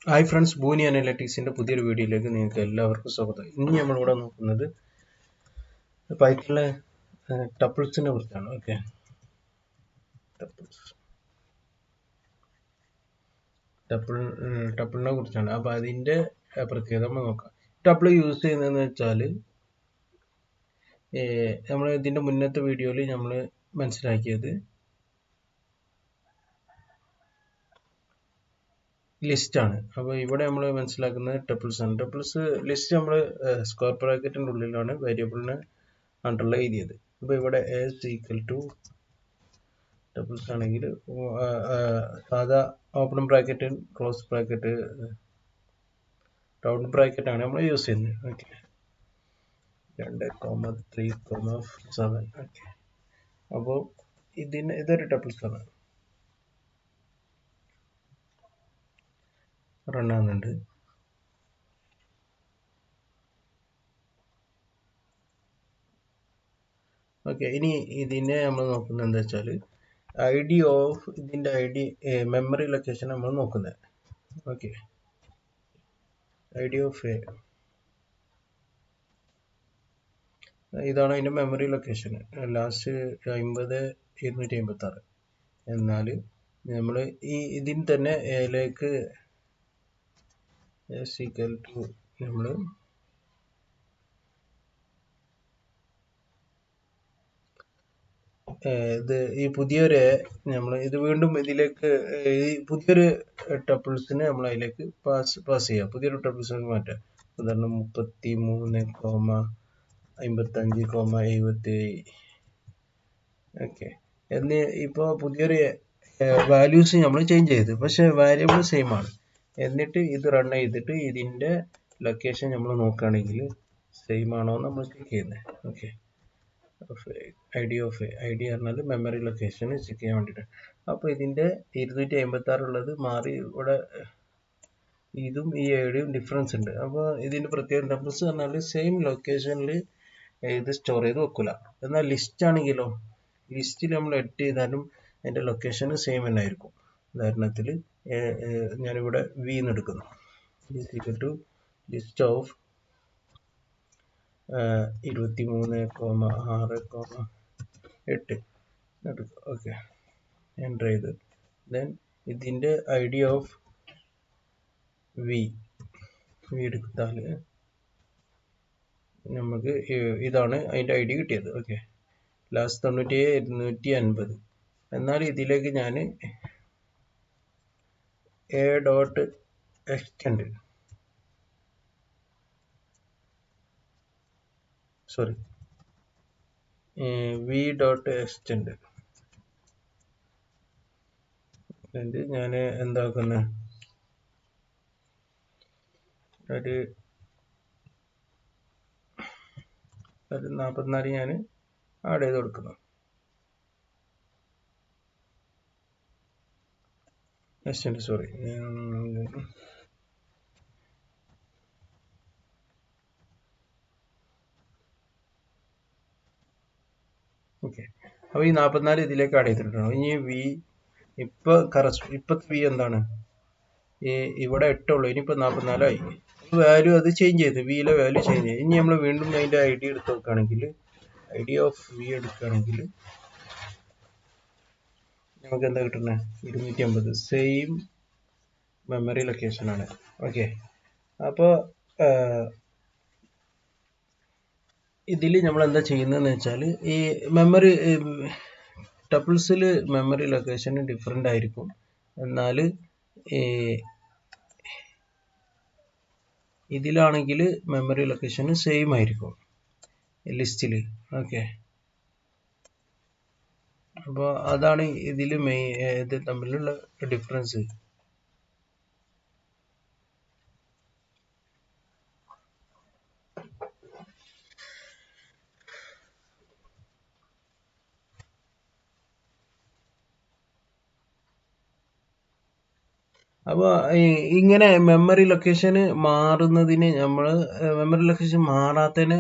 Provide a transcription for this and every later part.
Hi friends, ബൂനി അനലിറ്റിക്സിന്റെ പുതിയൊരു വീഡിയോയിലേക്ക് നിങ്ങൾക്ക് എല്ലാവർക്കും സ്വാഗതം. ഇന്ന് നമ്മളിവിടെ നോക്കുന്നത് പൈത്തണിലെ ടപ്പിൾസിനെ കുറിച്ചാണ്. ഓക്കെ, ടപ്പിളിനെ കുറിച്ചാണ്. അപ്പോൾ അതിന്റെ പ്രത്യേകത നമ്മൾ നോക്കാം. ടപ്പിൾ യൂസ് ചെയ്യുന്നതെന്ന് വെച്ചാൽ നമ്മൾ ഇതിന്റെ മുന്നത്തെ വീഡിയോയിൽ നമ്മൾ മനസ്സിലാക്കിയത് ലിസ്റ്റ് ആണ്. അപ്പോൾ ഇവിടെ നമ്മൾ മനസ്സിലാക്കുന്നത് ടപ്പിൾസ് ആണ്. ടപ്പിൾസ് ലിസ്റ്റ് നമ്മൾ സ്ക്വയർ ബ്രാക്കറ്റിന്റെ ഉള്ളിലാണ് വേരിയബിളിനെ അണ്ടർലൈൻ ചെയ്തത്. അപ്പോൾ ഇവിടെ എസ് ഈക്വൽ ടു ടപ്പിൾസ് ആണെങ്കിൽ സാധാ open bracket, close bracket, round bracket ആണ് നമ്മൾ യൂസ് ചെയ്യുന്നത്. ഓക്കെ, 2,3,7. ഓക്കെ, അപ്പോൾ ഇതൊരു ടപ്പിൾസ് ആണ്, റൺ ആകുന്നുണ്ട്. ഓക്കെ, ഇനി ഇതിനെ നമ്മൾ നോക്കുന്നത് എന്താ വെച്ചാൽ ഇതിന്റെ മെമ്മറി ലൊക്കേഷൻ നമ്മൾ നോക്കുന്നത്. ഓക്കെ, ഐഡി ഓഫ് എ, ഇതാണ് അതിന്റെ മെമ്മറി ലൊക്കേഷൻ. ലാസ്റ്റ് 50,256. എന്നാൽ നമ്മൾ ഇതിന് തന്നെ എയിലേക്ക് ഈക്വൽ ടു നമ്മൾ ഈ പുതിയൊരു നമ്മൾ ഇത് വീണ്ടും ഇതിലേക്ക് ഈ പുതിയൊരു ടപ്പിൾസിനെ നമ്മൾ അതിലേക്ക് പാസ് ചെയ്യാം. പുതിയൊരു ടപ്പിൾസിനെ മാറ്റാം. ഉദാഹരണം 33,55,77. ഓക്കെ, ഇപ്പോൾ പുതിയൊരു വാല്യൂസ് നമ്മൾ ചേഞ്ച് ചെയ്തു, പക്ഷെ വാരിയബിൾ സെയിം ആണ്. എന്നിട്ട് ഇത് റൺ ചെയ്തിട്ട് ഇതിന്റെ ലൊക്കേഷൻ നമ്മൾ നോക്കുകയാണെങ്കിൽ സെയിം ആണോ നമ്മൾ ചെക്ക് ചെയ്യുന്നത്. ഓക്കെ, ഐഡി പറഞ്ഞാൽ മെമ്മറി ലൊക്കേഷൻ ചെക്ക് ചെയ്യാൻ വേണ്ടിയിട്ട്. അപ്പോൾ ഇതിന്റെ 256 ഉള്ളത് മാറി ഇവിടെ ഇതും ഈ ഐഡിയും ഡിഫറൻസ് ഉണ്ട്. അപ്പോൾ ഇതിന്റെ പ്രത്യേക ടപ്പിൾസ് പറഞ്ഞാൽ സെയിം ലൊക്കേഷനിൽ ഇത് സ്റ്റോർ ചെയ്ത് വെക്കില്ല. എന്നാൽ ലിസ്റ്റ് ആണെങ്കിലോ, ലിസ്റ്റിൽ നമ്മൾ എഡിറ്റ് ചെയ്താലും അതിന്റെ ലൊക്കേഷൻ സെയിം തന്നെ ആയിരിക്കും. ഉദാഹരണത്തിൽ ഞാനിവിടെ വി എന്ന് എടുക്കുന്നു. ലിസ്റ്റ് ഓഫ് 23,6,8 എടുക്കുക. ഓക്കെ, എൻ്റർ ചെയ്ത് ദെൻ ഇതിന്റെ ഐഡി ഓഫ് വി എടുത്താൽ നമുക്ക് ഇതാണ് അതിന്റെ ഐഡി കിട്ടിയത്. Okay, last 97,250. എന്നാൽ ഇതിലേക്ക് ഞാൻ A dot extend V dot extend ഞാൻ എന്താക്കുന്നത്, ഒരു 44 ഞാൻ ആഡ് ചെയ്ത് കൊടുക്കുന്നു. എക്സ്റ്റെൻഡ് ഓക്കെ, അപ്പോൾ ഈ 44 ഇതിലേക്ക് ആഡ് ചെയ്തിട്ടുണ്ടാവും. ഇനി വി ഇപ്പത്തെ വി എന്താണ്, ഇവിടെ 8 ഉള്ളൂ, ഇനിയിപ്പോൾ 44 ആയി. വാല്യൂ അത് ചേഞ്ച് ചെയ്ത്, വിയിലെ വാല്യൂ ചേഞ്ച് ചെയ്ത്. ഇനി നമ്മൾ വീണ്ടും അതിന്റെ ഐഡി എടുത്ത് നോക്കുകയാണെങ്കിൽ, ഐഡി ഓഫ് വി എടുക്കുകയാണെങ്കിൽ നമുക്ക് എന്താ കിട്ടുന്നത്, 250. സെയിം മെമ്മറി ലൊക്കേഷൻ ആണ്. ഓക്കെ, അപ്പോൾ ഇതിൽ നമ്മൾ എന്താ ചെയ്യുന്നതെന്ന് വെച്ചാൽ ഈ മെമ്മറി ടപ്പിൾസിൽ മെമ്മറി ലൊക്കേഷൻ ഡിഫറെൻ്റ് ആയിരിക്കും. എന്നാൽ ഇതിലാണെങ്കിൽ മെമ്മറി ലൊക്കേഷൻ സെയിം ആയിരിക്കും ലിസ്റ്റിൽ. ഓക്കെ, അപ്പോൾ അതാണ് ഇതിൽ ഇത് തമ്മിലുള്ള ഡിഫറൻസ്. അപ്പോൾ ഇങ്ങനെ മെമ്മറി ലൊക്കേഷൻ മാറുന്നതിന് നമ്മൾ മെമ്മറി ലൊക്കേഷൻ മാറാത്തതിന്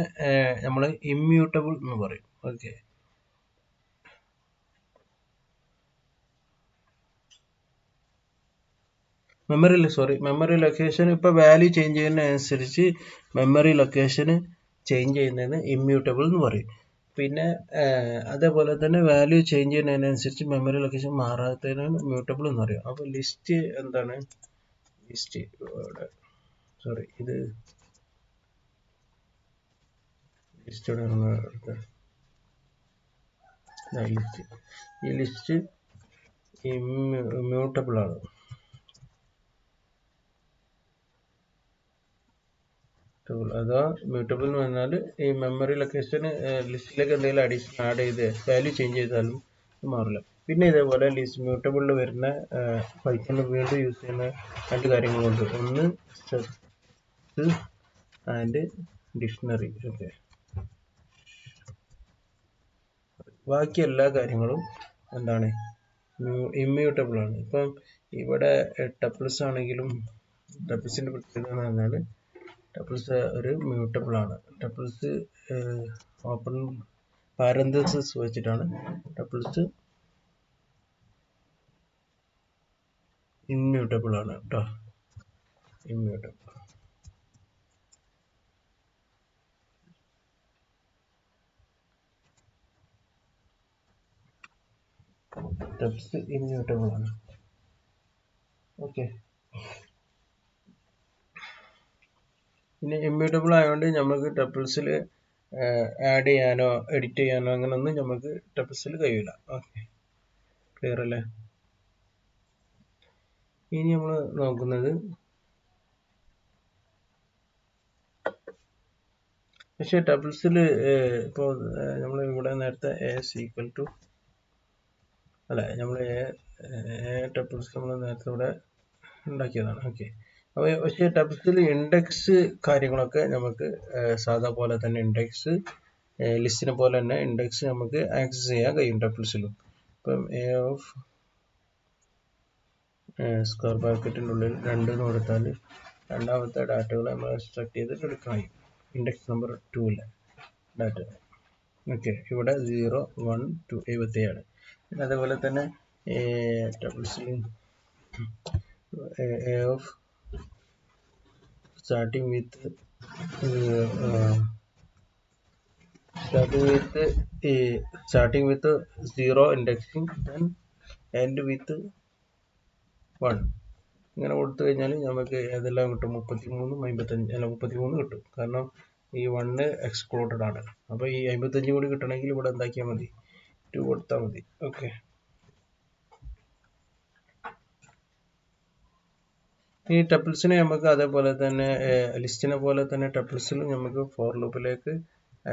നമ്മൾ ഇമ്മ്യൂട്ടബിൾ എന്ന് പറയും. ഓക്കെ, മെമ്മറി ലൊക്കേഷൻ ഇപ്പോൾ വാല്യൂ ചേഞ്ച് ചെയ്യുന്നതിനനുസരിച്ച് മെമ്മറി ലൊക്കേഷൻ ചേഞ്ച് ചെയ്യുന്നതിന് ഇമ്മ്യൂട്ടബിൾ എന്ന് പറയും. പിന്നെ അതേപോലെ തന്നെ വാല്യൂ ചേഞ്ച് ചെയ്യുന്നതിനനുസരിച്ച് മെമ്മറി ലൊക്കേഷൻ മാറാത്തതിനാണ് മ്യൂട്ടബിൾ എന്ന് പറയും. അപ്പോൾ ലിസ്റ്റ് എന്താണ്? ലിസ്റ്റ് ഇത് ലിസ്റ്റ് ഈ ലിസ്റ്റ് ഇമ്മ്യൂട്ടബിൾ ആണ്. അഥവാ മ്യൂട്ടബിൾ എന്ന് പറഞ്ഞാൽ ഈ മെമ്മറി ലൊക്കേഷൻ ലിസ്റ്റിലേക്ക് എന്തെങ്കിലും അഡീഷൻ ആഡ് ചെയ്ത് വാല്യൂ ചേഞ്ച് ചെയ്താലും മാറില്ല. പിന്നെ ഇതേപോലെ ലിസ്റ്റ് മ്യൂട്ടബിളിൽ വരുന്ന പൈത്തണിൽ വീണ്ടും യൂസ് ചെയ്യുന്ന രണ്ട് കാര്യങ്ങളുണ്ട്. ഒന്ന് സെറ്റ് ആൻഡ് ഡിക്ഷണറി. ഓക്കെ, ബാക്കി എല്ലാ കാര്യങ്ങളും എന്താണ്? ഇമ്മ്യൂട്ടബിൾ ആണ്. ഇപ്പം ഇവിടെ ടപ്പിൾസ് ആണെങ്കിലും ടപ്പിൾസിന്റെ പ്രത്യേകത എന്ന് പറഞ്ഞാൽ ടപ്പിൾസ് ഒരു മ്യൂട്ടബിൾ ആണ്. ടപ്പിൾസ് ഓപ്പൺ പാരന്തസിസ് വെച്ചിട്ടാണ് ടപ്പിൾസ് ഇമ്മ്യൂട്ടബിൾ ആണ് കേട്ടോ. ഇമ്മ്യൂട്ടബിൾ ടപ്പിൾസ് ഇമ്മ്യൂട്ടബിൾ ആണ്. ഓക്കെ, പിന്നെ ഇമ്മ്യൂട്ടബിൾ ആയതുകൊണ്ട് നമുക്ക് ടപ്പിൾസിൽ ആഡ് ചെയ്യാനോ എഡിറ്റ് ചെയ്യാനോ അങ്ങനെയൊന്നും നമുക്ക് ടപ്പിൾസിൽ കഴിയില്ല. ഓക്കെ, ക്ലിയർ അല്ലേ? ഇനി നമ്മൾ നോക്കുന്നത് പക്ഷേ ടപ്പിൾസിൽ ഇപ്പോൾ നമ്മൾ ഇവിടെ നേരത്തെ നമ്മൾ ടപ്പിൾസ് നമ്മൾ നേരത്തെ ഇവിടെ ഉണ്ടാക്കിയതാണ്. ഓക്കെ, അപ്പോൾ പക്ഷേ ടപ്പിൾസിൽ ഇൻഡെക്സ് കാര്യങ്ങളൊക്കെ നമുക്ക് സാധാ പോലെ തന്നെ ഇൻഡെക്സ് ലിസ്റ്റിനെ പോലെ തന്നെ ഇൻഡെക്സ് നമുക്ക് ആക്സസ് ചെയ്യാൻ കഴിയും ടപ്പിൾസിലും. ഇപ്പം സ്ക്വയർ ബ്രാക്കറ്റിൻ്റെ ഉള്ളിൽ 2 എന്ന് കൊടുത്താൽ രണ്ടാമത്തെ ഡാറ്റകൾ നമ്മൾ എക്സ്ട്രാക്ട് ചെയ്തിട്ട് എടുക്കാൻ കഴിയും. Index number 2 data. ഓക്കെ, ഇവിടെ 0, 1, 2 77. പിന്നെ അതേപോലെ തന്നെ ടപ്പിൾസിൽ starting with 0 indexing, then end with 1 ഇങ്ങനെ കൊടുത്തു കഴിഞ്ഞാൽ നമുക്ക് ഏതെല്ലാം കിട്ടും? 33, 55 അല്ല 33 കിട്ടും. കാരണം ഈ 1 എക്സ്ക്ലൂഡഡ് ആണ്. അപ്പോൾ ഈ 55 കൂടി കിട്ടണമെങ്കിൽ ഇവിടെ എന്താക്കിയാൽ മതി? 2 കൊടുത്താൽ മതി. ഓക്കെ, ഈ ടപ്പിൾസിനെ നമുക്ക് അതേപോലെ തന്നെ ലിസ്റ്റിനെ പോലെ തന്നെ ടപ്പിൾസിലും നമുക്ക് ഫോർ ലൂപ്പിലേക്ക്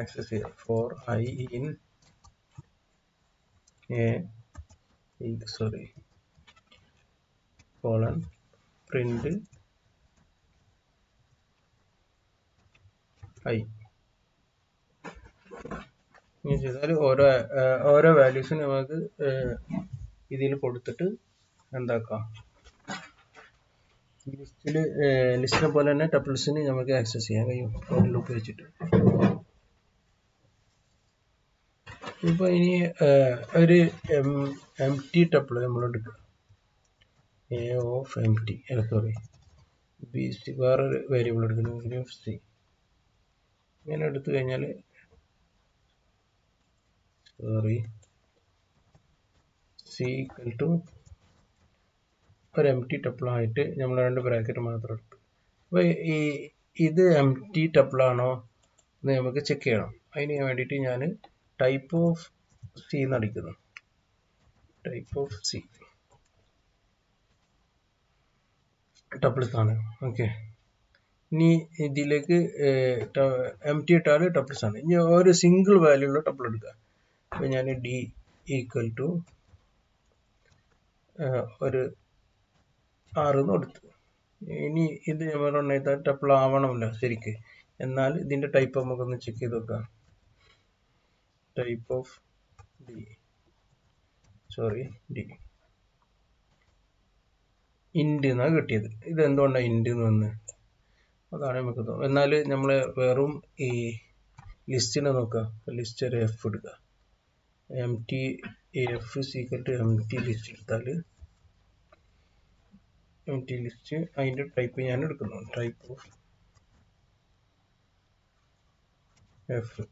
ആക്സസ് ചെയ്യാം. For I in colon print I ഇങ്ങനെ ചെയ്താൽ ഓരോ വാല്യൂസിന് നമുക്ക് ഇതിൽ കൊടുത്തിട്ട് എന്താക്കാം? ലിസ്റ്റിനെ പോലെ തന്നെ ടപ്പിൾസിന് നമുക്ക് ആക്സസ് ചെയ്യാൻ കഴിയും ഫോർ ലൂപ്പ് വെച്ചിട്ട്. ഇപ്പൊ ഇനി ഒരു empty ടപ്പിൾ നമ്മൾ എടുക്കുക. വേറൊരു വേരിയബിൾ എടുക്കുന്നു c. ഇങ്ങനെ എടുത്തു കഴിഞ്ഞാൽ c equal to ഒരു empty ടപ്പിൾ ആയിട്ട് നമ്മൾ 2 ബ്രാക്കറ്റ് മാത്രം എടുത്തു. അപ്പോൾ ഇത് empty ടപ്പിൾ ആണോ എന്ന് നമുക്ക് ചെക്ക് ചെയ്യണം. അതിന് വേണ്ടിയിട്ട് ഞാൻ ടൈപ്പ് ഓഫ് സി എന്ന് അടിക്കുന്നു. ടൈപ്പ് ഓഫ് സി ടപ്പിൾസ് ആണ്. ഓക്കെ, ഇനി ഇതിലേക്ക് empty ഇട്ടാൽ ടപ്പിൾസ് ആണ്. ഇനി ഒരു സിംഗിൾ വാല്യൂ ഉള്ള ടപ്പിൾ എടുക്കുക. അപ്പോൾ ഞാൻ d ഈക്വൽ ടു ഒരു 6 എന്ന് കൊടുത്തു. ഇനി ഇത് നമ്മൾ റൺ ചെയ്താൽ ടപ്പിൾ ആവണമല്ലോ ശരിക്ക്. എന്നാൽ ഇതിന്റെ ടൈപ്പ് നമുക്കൊന്ന് ചെക്ക് ചെയ്ത് നോക്കാം. ടൈപ്പ് ഓഫ് d ഇൻഡ് എന്നാണ് കിട്ടിയത്. ഇത് എന്തുകൊണ്ടാണ് ഇൻഡ് എന്ന് വന്നത്? അതാണ് നമുക്ക് തോന്നുന്നത്. എന്നാൽ നമ്മൾ വെറും ഈ ലിസ്റ്റിനെ നോക്കുക. ലിസ്റ്റ് ഒരു എഫ് എടുക്കുക. empty f is equal to empty list എടുത്താൽ എംപ്റ്റി ലിസ്റ്റ് അതിൻ്റെ ടൈപ്പ് ഞാൻ എടുക്കുന്നു. ടൈപ്പ് ഓഫ് എഫ്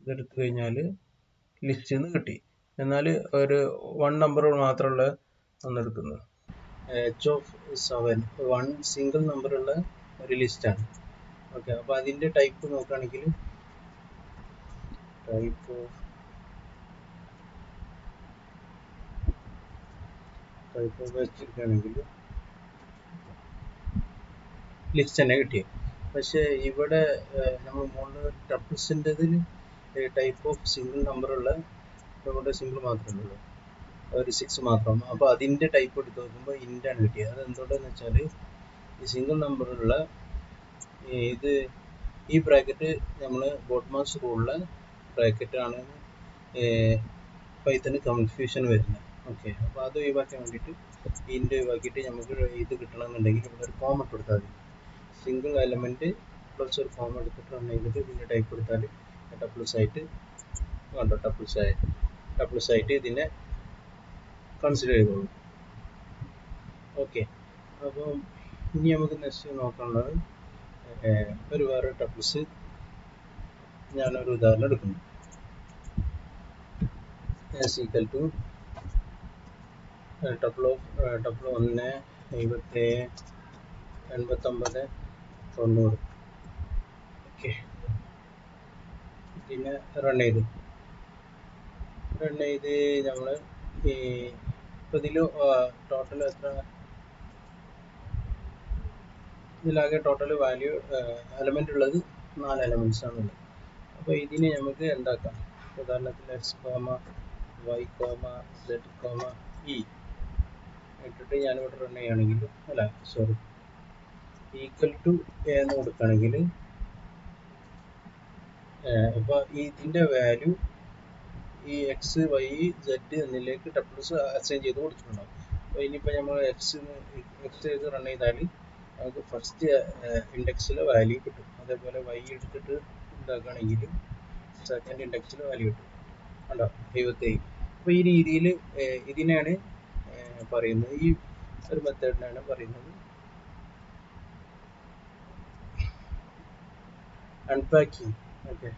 ഇതെടുത്തു കഴിഞ്ഞാൽ ലിസ്റ്റിൽ നിന്ന് കിട്ടി. എന്നാൽ ഒരു 1 നമ്പർ മാത്രമുള്ള ഒന്നെടുക്കുന്നു. എച്ച് ഓഫ് 7 1 സിംഗിൾ നമ്പറുള്ള ഒരു ലിസ്റ്റാണ്. ഓക്കെ, അപ്പോൾ അതിൻ്റെ ടൈപ്പ് നോക്കുകയാണെങ്കിൽ ടൈപ്പ് ഓഫ് വെച്ചിരിക്കുകയാണെങ്കിൽ ലിസ്റ്റ് തന്നെ കിട്ടിയത്. പക്ഷേ ഇവിടെ നമ്മൾ മുകളിൽ ടപ്പിൾസിൻ്റെതിൽ ടൈപ്പ് ഓഫ് സിംഗിൾ നമ്പറുള്ള ഇവിടെ സിംഗിൾ മാത്രമേ ഉള്ളൂ, ഒരു 6 മാത്രം. അപ്പോൾ അതിൻ്റെ ടൈപ്പ് എടുത്ത് നോക്കുമ്പോൾ ഇൻ്റാണ് കിട്ടിയത്. അത് എന്തുകൊണ്ടെന്ന് വെച്ചാൽ ഈ സിംഗിൾ നമ്പറുള്ള ഇത് ഈ ബ്രാക്കറ്റ് നമ്മൾ ബോട്ട്മാസ് റൂളിലെ ബ്രാക്കറ്റാണ് പൈത്തന് കൺഫ്യൂഷൻ വരുന്നത്. ഓക്കെ, അപ്പോൾ അത് ഒഴിവാക്കാൻ വേണ്ടിയിട്ട് ഇൻ്റ് ഒഴിവാക്കിയിട്ട് നമുക്ക് ഇത് കിട്ടണമെന്നുണ്ടെങ്കിൽ ഇവിടെ ഒരു കോമ കൊടുത്താൽ മതി. സിംഗിൾ എലമെൻറ്റ് പ്ലസ് ഒരു കോമ എടുത്തിട്ട് റൺ ചെയ്തിട്ട് ഇതിൻ്റെ ടൈപ്പ് എടുത്താൽ ടപ്പിൾസ് ആയിട്ട് കണ്ടോ, ടപ്പിൾസ് ആയിട്ട് ഇതിനെ കൺസിഡർ ചെയ്തോളൂ. ഓക്കെ, അപ്പോൾ ഇനി നമുക്ക് നെക്സ്റ്റ് നോക്കാനുള്ളത് ഒരു വേറെ ടപ്പിൾസ് ഞാനൊരു ഉദാഹരണം എടുക്കുന്നു. Equal to tuple 1 77 89 90. ഓക്കെ, പിന്നെ റൺ ചെയ്ത് നമ്മൾ ഇപ്പോൾ ഇതിൽ ടോട്ടൽ എത്ര, ഇതിലാകെ ടോട്ടൽ വാല്യൂ എലമെൻ്റ് ഉള്ളത് 4 എലമെൻറ്റ്സ് ആണുള്ളത്. അപ്പോൾ ഇതിനെ നമുക്ക് എന്താക്കാം, ഉദാഹരണത്തിന് x comma y comma z comma e ഇട്ടിട്ട് ഞാനിവിടെ റൺ ചെയ്യുകയാണെങ്കിൽ ഈക്വൽ ടു എന്ന് കൊടുക്കുകയാണെങ്കിൽ ഇപ്പോൾ ഇതിൻ്റെ വാല്യൂ ഈ എക്സ് വൈ സെഡ് എന്നിലേക്ക് ടപ്പിൾസ് അസൈൻ ചെയ്ത് കൊടുത്തിട്ടുണ്ടാവും. അപ്പോൾ ഇനിയിപ്പോൾ നമ്മൾ എക്സ് ചെയ്ത് റൺ ചെയ്താൽ നമുക്ക് ഫസ്റ്റ് ഇൻഡെക്സിലെ വാല്യൂ കിട്ടും. അതേപോലെ വൈ എടുത്തിട്ട് ഉണ്ടാക്കുകയാണെങ്കിൽ സെക്കൻഡ് ഇൻഡെക്സിലെ വാല്യൂ കിട്ടും. കണ്ടോ, 77. അപ്പോൾ ഈ രീതിയിൽ ഇതിനാണ് പറയുന്നത്, ഈ ഒരു മെത്തേഡിനാണ് പറയുന്നത് unpacking. Okay,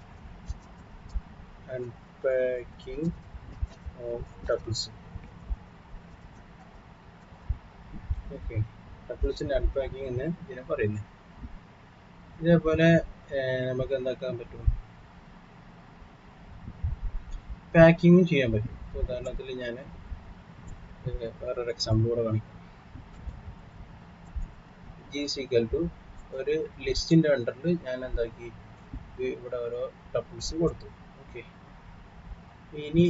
unpacking of tuples. Okay, ടപ്പിൾസിൻ്റെ അൺപാക്കിംഗ് എന്ന് ഇതിനെ പറയുന്നത്. ഇതേപോലെ നമുക്ക് എന്താക്കാൻ പറ്റും, പാക്കിങ്ങും ചെയ്യാൻ പറ്റും. ഉദാഹരണത്തിൽ ഞാൻ വേറൊരു എക്സാമ്പിൾ കൂടെ കാണിക്കാം. ജി ഈക്വൽ ടു ഒരു ലിസ്റ്റിൻ്റെ അണ്ടറിൽ ഞാൻ എന്താക്കി ഇവിടെ ഓരോ ടപ്പിൾസ് കൊടുത്തു. ഓക്കെ, ഇനി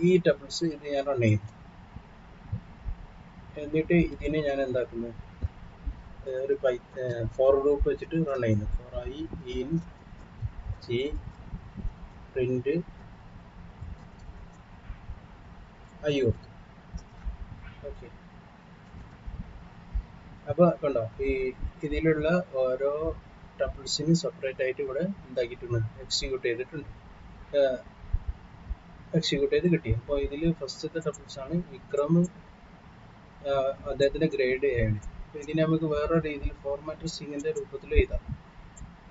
ഈ ടപ്പിൾസ് ഇത് ഞാൻ റൺ ചെയ്യും. എന്നിട്ട് ഇതിനെ ഞാൻ എന്താക്കുന്നു, ഒരു ഫോർ ലൂപ്പ് വെച്ചിട്ട് റൺ ചെയ്യുന്നു. For I in g print i കൊടുത്തു. ഓക്കെ, അപ്പോൾ കണ്ടോ, ഇതിലുള്ള ഓരോ ടപ്പിൾസിനും സെപ്പറേറ്റ് ആയിട്ട് ഇവിടെ എന്താക്കിയിട്ടുണ്ട്, എക്സിക്യൂട്ട് ചെയ്ത് കിട്ടി. അപ്പോൾ ഇതിൽ ഫസ്റ്റത്തെ ടപ്പിൾസ് ആണ് വിക്രം, അദ്ദേഹത്തിൻ്റെ ഗ്രേഡ് എ ആണ്. അപ്പോൾ ഇതിനെ നമുക്ക് വേറെ രീതിയിൽ ഫോർമാറ്റ് സ്ട്രിങ്ങിൻ്റെ രൂപത്തിൽ എഴുതാം.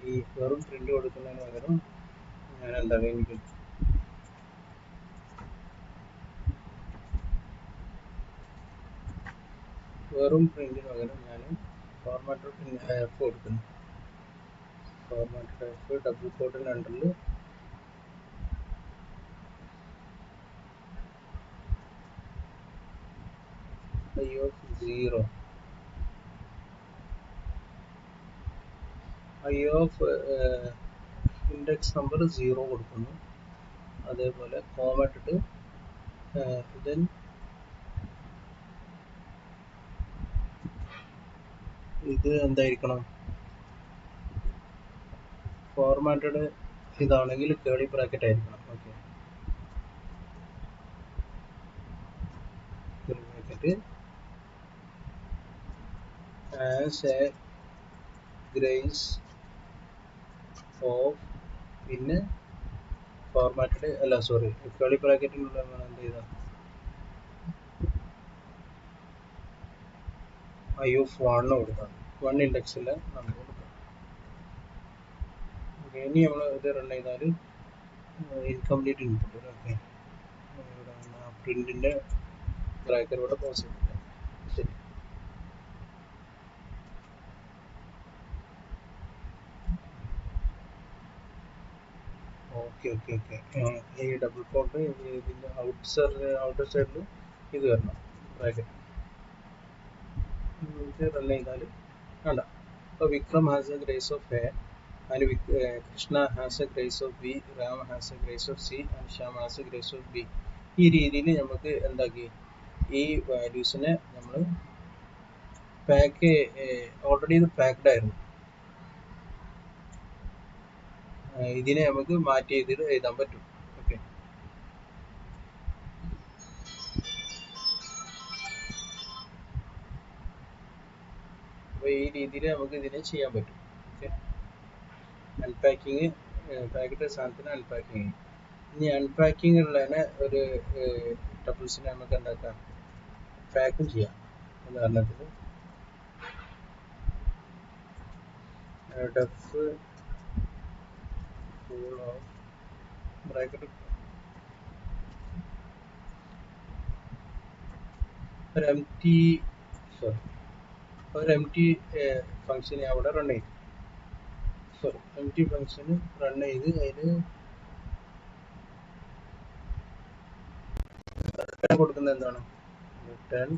ഈ വെറും പ്രിന്റ് കൊടുക്കുന്നതിന് പകരം ഞാൻ എന്താ എനിക്ക് വെറും പ്രിന്റിന് പകരം ഞാൻ ഫോർമാറ്റ് എഫ് കൊടുക്കുന്നു. ഫോർമാറ്റ് എഫ് ഡബിൾ കോട്ടിൻ്റെ അണ്ടറിൽ I of 0, I of index number 0 കൊടുക്കുന്നു. അതേപോലെ കോമ ഇട്ടിട്ട് ദെൻ ഇത് എന്തായിരിക്കണം, ഫോർമാറ്റഡ് ഇതാണെങ്കിൽ കേളി ബ്രാക്കറ്റ് ആയിരിക്കണം. Okay, Keli bracket as A grace of, പിന്നെ ഫോർമാറ്റഡ് കേളി ബ്രാക്കറ്റിനുള്ള എന്ത് ചെയ്താൽ ഐ ഓഫ് 1 കൊടുക്കണം. 1 ഇൻഡെക്സിലെ നമ്പർ കൊടുക്കണം. ഓക്കെ, ഇനി നമ്മൾ ഇത് റൺ ചെയ്താൽ ഇൻകംപ്ലീറ്റ് ഇൻപുട്ട്. ഓക്കെ, പ്രിന്റിന്റെ ബ്രാക്കറ്റ് ഇവിടെ ക്ലോസ് ചെയ്തില്ല. ശരി. ഓക്കെ ഓക്കെ ഓക്കെ ഈ ഡബിൾ കോട്ട് ഇതിന്റെ ഔട്ടർ സൈഡിൽ ഇത് വരണം ബ്രാക്കറ്റ്. ഇത് റൺ ചെയ്താൽ വേണ്ട. അപ്പോൾ Vikram has A grace of A and Krishna has a grace of B, Ram has a grace of C and Sham has a grace of B. ഈ രീതിയിൽ നമുക്ക് എന്താക്കി ഈ വാല്യൂസിനെ നമ്മൾ പാക്ക് ഓൾറെഡി ഇത് പാക്ഡ് ആയിരുന്നു. ഇതിനെ നമുക്ക് മാറ്റി ചെയ്തിട്ട് എഴുതാൻ പറ്റും. ഓക്കെ, അപ്പോൾ ഈ രീതിയിൽ നമുക്ക് ഇതിനെ ചെയ്യാൻ പറ്റും. ഓക്കെ, അൺപാക്കിങ് പാക്കറ്റ് സാധനത്തിന് അൺപാക്കിങ്. ഇനി അൺപാക്കിങ് ഉള്ളതിനെ ഒരു ടപ്പിൾസിനെ നമുക്ക് എന്താക്കാം, പാക്കും ചെയ്യാം. ഉദാഹരണത്തിന് ഡെഫ് ഫുൾ ഓഫ് ബ്രാക്കറ്റ് ഒരു എം ടി ഫംഗ്ഷനെ അവിടെ റൺ ചെയ്തു. എം ടി ഫംഗ്ഷന് റൺ ചെയ്ത് അതിൽ കൊടുക്കുന്നത് എന്താണ്, റിട്ടേൺ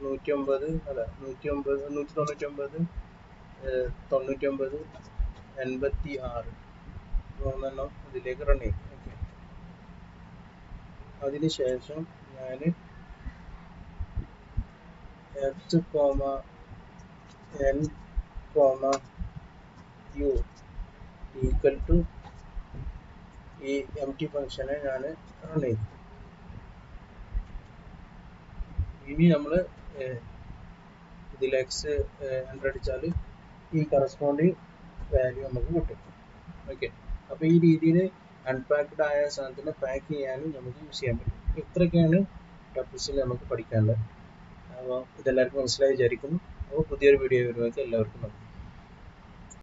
199 അല്ല 199 99 86 മൂന്നെണ്ണം ഇതിലേക്ക് റൺ ചെയ്യും. ഓക്കെ, അതിനുശേഷം ഞാൻ f comma n comma u equal to ഈ എം ടി ഫംഗ്ഷനെ ഞാൻ റൺ ചെയ്തു. ഇനി നമ്മൾ ഇതിൽ എക്സ് എൻ്റർ അടിച്ചാൽ ഈ കറസ്പോണ്ടിങ് വാല്യൂ നമുക്ക് കിട്ടും. ഓക്കെ, അപ്പോൾ ഈ രീതിയിൽ അൺപാക്ക്ഡ് ആയ സാധനത്തിനെ പാക്ക് ചെയ്യാനും നമുക്ക് യൂസ് ചെയ്യാൻ പറ്റും. ഇത്രയൊക്കെയാണ് ടപ്പിൾസിൽ നമുക്ക് പഠിക്കാനുള്ളത്. അപ്പോൾ ഇതെല്ലാവർക്കും മനസ്സിലായി വിചാരിക്കുന്നു. അപ്പോൾ പുതിയൊരു വീഡിയോ വരുമ്പോൾ എല്ലാവർക്കും നന്ദി.